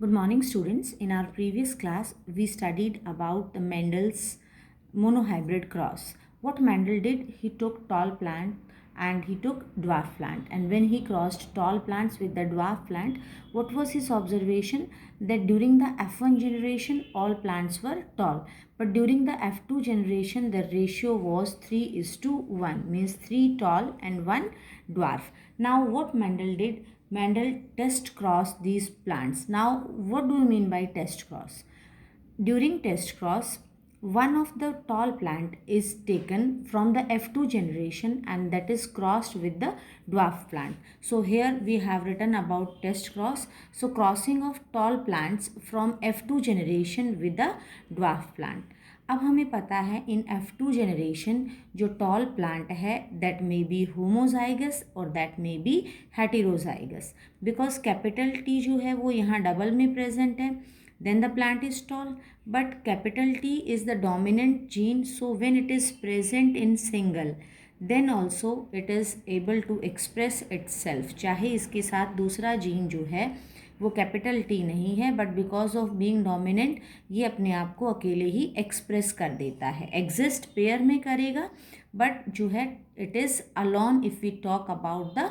Good morning, students. In our previous class, we studied about the Mendel's monohybrid cross. What Mendel did, he took tall plant and he took dwarf plant. And when he crossed tall plants with the dwarf plant, what was his observation? That during the F1 generation, all plants were tall. But during the F2 generation, the ratio was 3:1, means 3 tall and 1 dwarf. Now, what Mendel did? Mendel test crossed these plants. Now, what do you mean by test cross? During test cross, one of the tall plant is taken from the F2 generation and that is crossed with the dwarf plant. So here we have written about test cross. So crossing of tall plants from F2 generation with the dwarf plant. अब हमें पता है इन F2 generation जो tall plant है that may be homozygous और that may be heterozygous because capital T जो है वो यहाँ डबल में प्रेजेंट है then the plant is tall, but capital T is the dominant gene, so when it is present in single then also it is able to express itself. चाहे इसके साथ दूसरा जीन जो है वो कैपिटल टी नहीं है but because of being dominant ये अपने आप को अकेले ही एक्सप्रेस कर देता है. एग्जिस्ट पेयर में करेगा बट जो है it is alone if we talk about the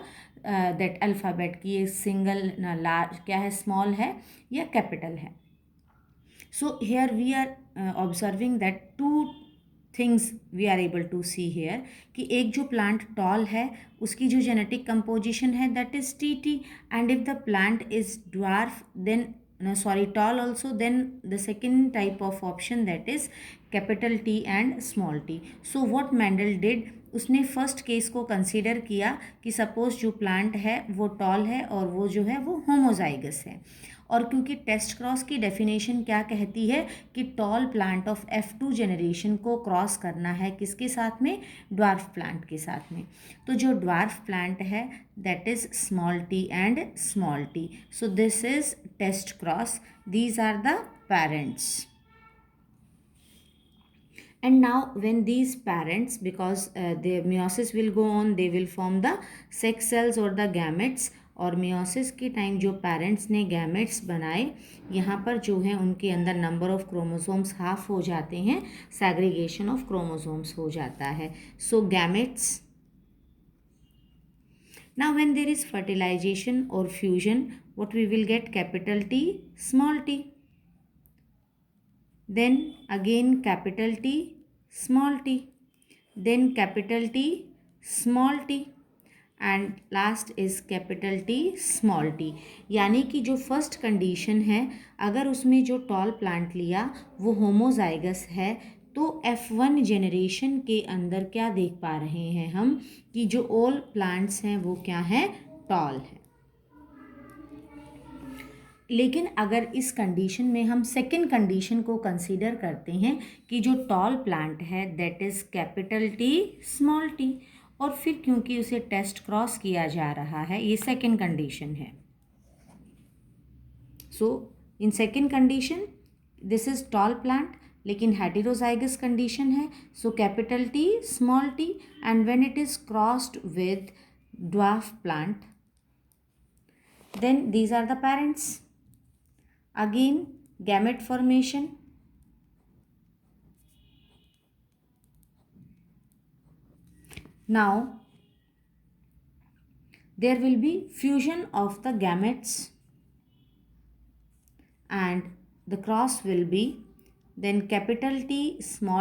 that alphabet की ये सिंगल लार्ज क्या है, स्मॉल है या कैपिटल है. So here we are observing that two things we are able to see here कि एक जो plant tall है उसकी जो genetic composition है that is TT, and if the plant is dwarf then tall also, then the second type of option that is capital T and small t. So what Mendel did, उसने first case को consider किया कि suppose जो plant है वो toll है और वो जो है वो होमोजाइगस है. और क्योंकि टेस्ट क्रॉस की डेफिनेशन क्या कहती है कि tall plant of F2 generation को क्रॉस करना है किसके साथ में, ड्वार्फ प्लांट के साथ में. तो जो ड्वार्फ प्लांट है that is small T and small T. So this is test cross. These are the parents. And now when these parents, because the meiosis will go on, they will form the sex cells or the gametes. और meiosis के time जो parents ने gametes बनाए यहाँ पर जो है उनके अंदर नंबर ऑफ क्रोमोसोम्स हाफ हो जाते हैं, सेग्रीगेशन ऑफ क्रोमोसोम्स हो जाता है. सो gametes. Now when there is fertilization or fusion, what we will get, capital T, small t. Then again capital T, small t. Then capital T, small t. And last is capital T small T. यानी कि जो first condition है अगर उसमें जो tall plant लिया वो homozygous है तो F1 जनरेशन के अंदर क्या देख पा रहे हैं हम कि जो ऑल प्लांट्स हैं वो क्या हैं, टॉल है. लेकिन अगर इस कंडीशन में हम सेकेंड कंडीशन को कंसीडर करते हैं कि जो टॉल प्लांट है that is capital T small T, और फिर क्योंकि उसे टेस्ट क्रॉस किया जा रहा है, ये सेकेंड कंडीशन है. So in second condition this is tall plant लेकिन हेटेरोजाइगस कंडीशन है. So capital T small T and when it is crossed with dwarf plant then these are the parents. Again gamete formation. Now there will be fusion of the gametes and the cross will be then capital T small